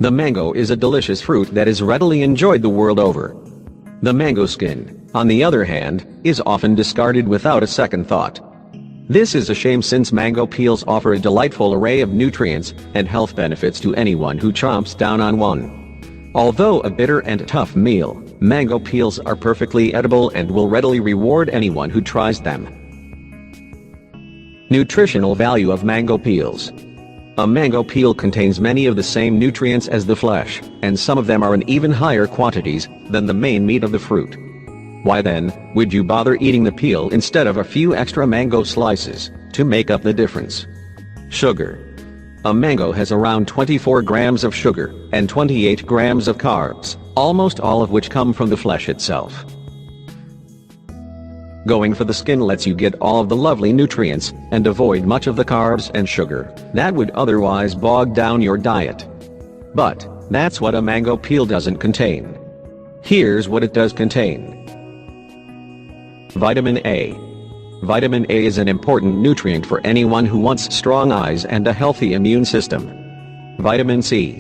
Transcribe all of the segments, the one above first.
The mango is a delicious fruit that is readily enjoyed the world over. The mango skin, on the other hand, is often discarded without a second thought. This is a shame since mango peels offer a delightful array of nutrients and health benefits to anyone who chomps down on one. Although a bitter and tough meal, mango peels are perfectly edible and will readily reward anyone who tries them. Nutritional value of mango peels. A mango peel contains many of the same nutrients as the flesh, and some of them are in even higher quantities than the main meat of the fruit. Why then, would you bother eating the peel instead of a few extra mango slices, to make up the difference? Sugar. A mango has around 24 grams of sugar, and 28 grams of carbs, almost all of which come from the flesh itself. Going for the skin lets you get all of the lovely nutrients, and avoid much of the carbs and sugar that would otherwise bog down your diet. But that's what a mango peel doesn't contain. Here's what it does contain. Vitamin A. Vitamin A is an important nutrient for anyone who wants strong eyes and a healthy immune system. Vitamin C.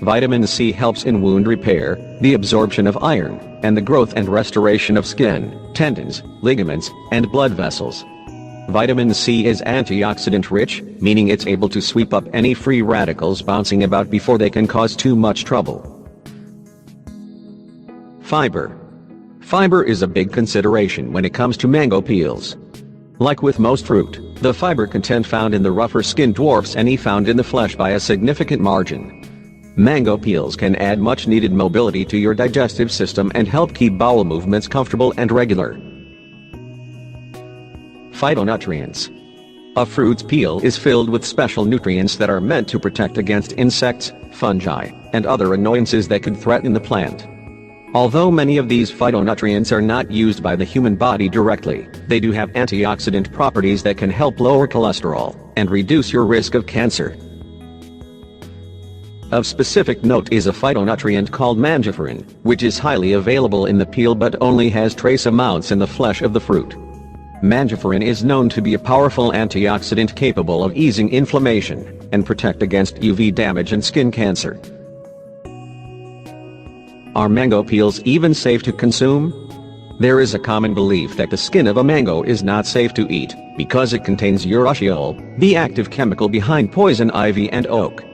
Vitamin C helps in wound repair, the absorption of iron, and the growth and restoration of skin, tendons, ligaments, and blood vessels. Vitamin C is antioxidant-rich, meaning it's able to sweep up any free radicals bouncing about before they can cause too much trouble. Fiber. Fiber is a big consideration when it comes to mango peels. Like with most fruit, the fiber content found in the rougher skin dwarfs any found in the flesh by a significant margin. Mango peels can add much-needed mobility to your digestive system and help keep bowel movements comfortable and regular. Phytonutrients. A fruit's peel is filled with special nutrients that are meant to protect against insects, fungi, and other annoyances that could threaten the plant. Although many of these phytonutrients are not used by the human body directly, they do have antioxidant properties that can help lower cholesterol and reduce your risk of cancer. Of specific note is a phytonutrient called mangiferin, which is highly available in the peel but only has trace amounts in the flesh of the fruit. Mangiferin is known to be a powerful antioxidant capable of easing inflammation and protect against UV damage and skin cancer. Are mango peels even safe to consume? There is a common belief that the skin of a mango is not safe to eat because it contains urushiol, the active chemical behind poison ivy and oak.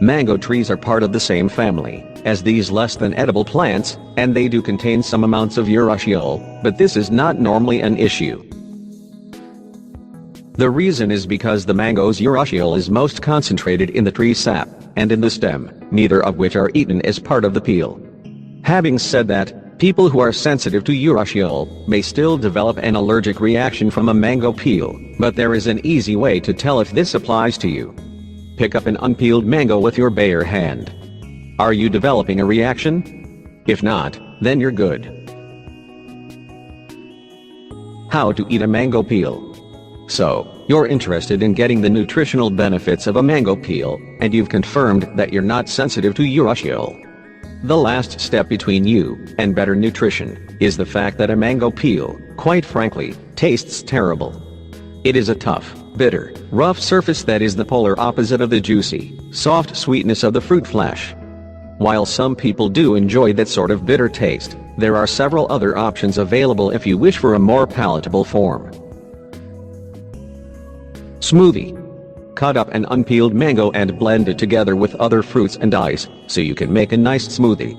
Mango trees are part of the same family as these less than edible plants, and they do contain some amounts of urushiol, but this is not normally an issue. The reason is because the mango's urushiol is most concentrated in the tree sap and in the stem, neither of which are eaten as part of the peel. Having said that, people who are sensitive to urushiol may still develop an allergic reaction from a mango peel, but there is an easy way to tell if this applies to you. Pick up an unpeeled mango with your bare hand. Are you developing a reaction? If not, then you're good. How to eat a mango peel. So, you're interested in getting the nutritional benefits of a mango peel, and you've confirmed that you're not sensitive to urushiol. The last step between you and better nutrition is the fact that a mango peel, quite frankly, tastes terrible. It is a tough, bitter, rough surface that is the polar opposite of the juicy, soft sweetness of the fruit flesh. While some people do enjoy that sort of bitter taste, there are several other options available if you wish for a more palatable form. Smoothie. Cut up an unpeeled mango and blend it together with other fruits and ice, so you can make a nice smoothie.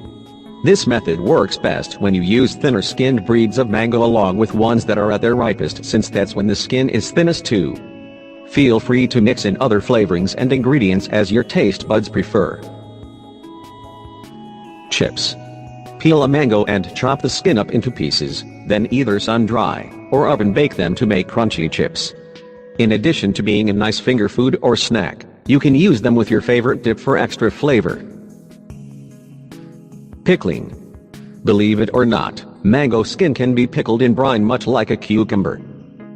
This method works best when you use thinner-skinned breeds of mango along with ones that are at their ripest, since that's when the skin is thinnest too. Feel free to mix in other flavorings and ingredients as your taste buds prefer. Chips. Peel a mango and chop the skin up into pieces, then either sun-dry or oven-bake them to make crunchy chips. In addition to being a nice finger food or snack, you can use them with your favorite dip for extra flavor. Pickling. Believe it or not, mango skin can be pickled in brine much like a cucumber.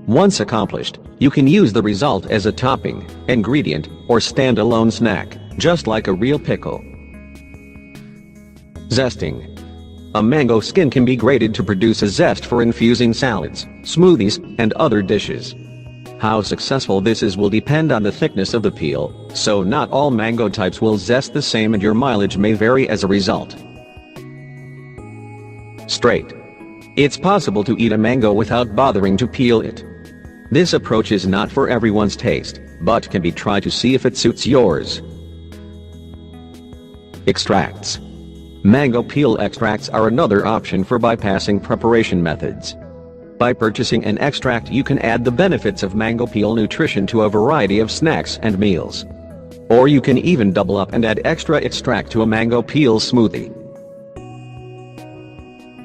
Once accomplished, you can use the result as a topping, ingredient, or standalone snack, just like a real pickle. Zesting. A mango skin can be grated to produce a zest for infusing salads, smoothies, and other dishes. How successful this is will depend on the thickness of the peel, so not all mango types will zest the same and your mileage may vary as a result. Straight. It's possible to eat a mango without bothering to peel it. This approach is not for everyone's taste, but can be tried to see if it suits yours. Extracts. Mango peel extracts are another option for bypassing preparation methods. By purchasing an extract, you can add the benefits of mango peel nutrition to a variety of snacks and meals. Or you can even double up and add extra extract to a mango peel smoothie.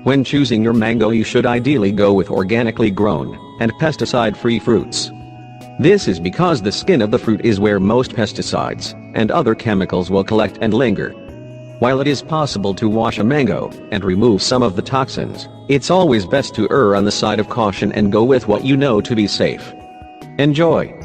When choosing your mango, you should ideally go with organically grown and pesticide-free fruits. This is because the skin of the fruit is where most pesticides and other chemicals will collect and linger. While it is possible to wash a mango and remove some of the toxins, it's always best to err on the side of caution and go with what you know to be safe. Enjoy!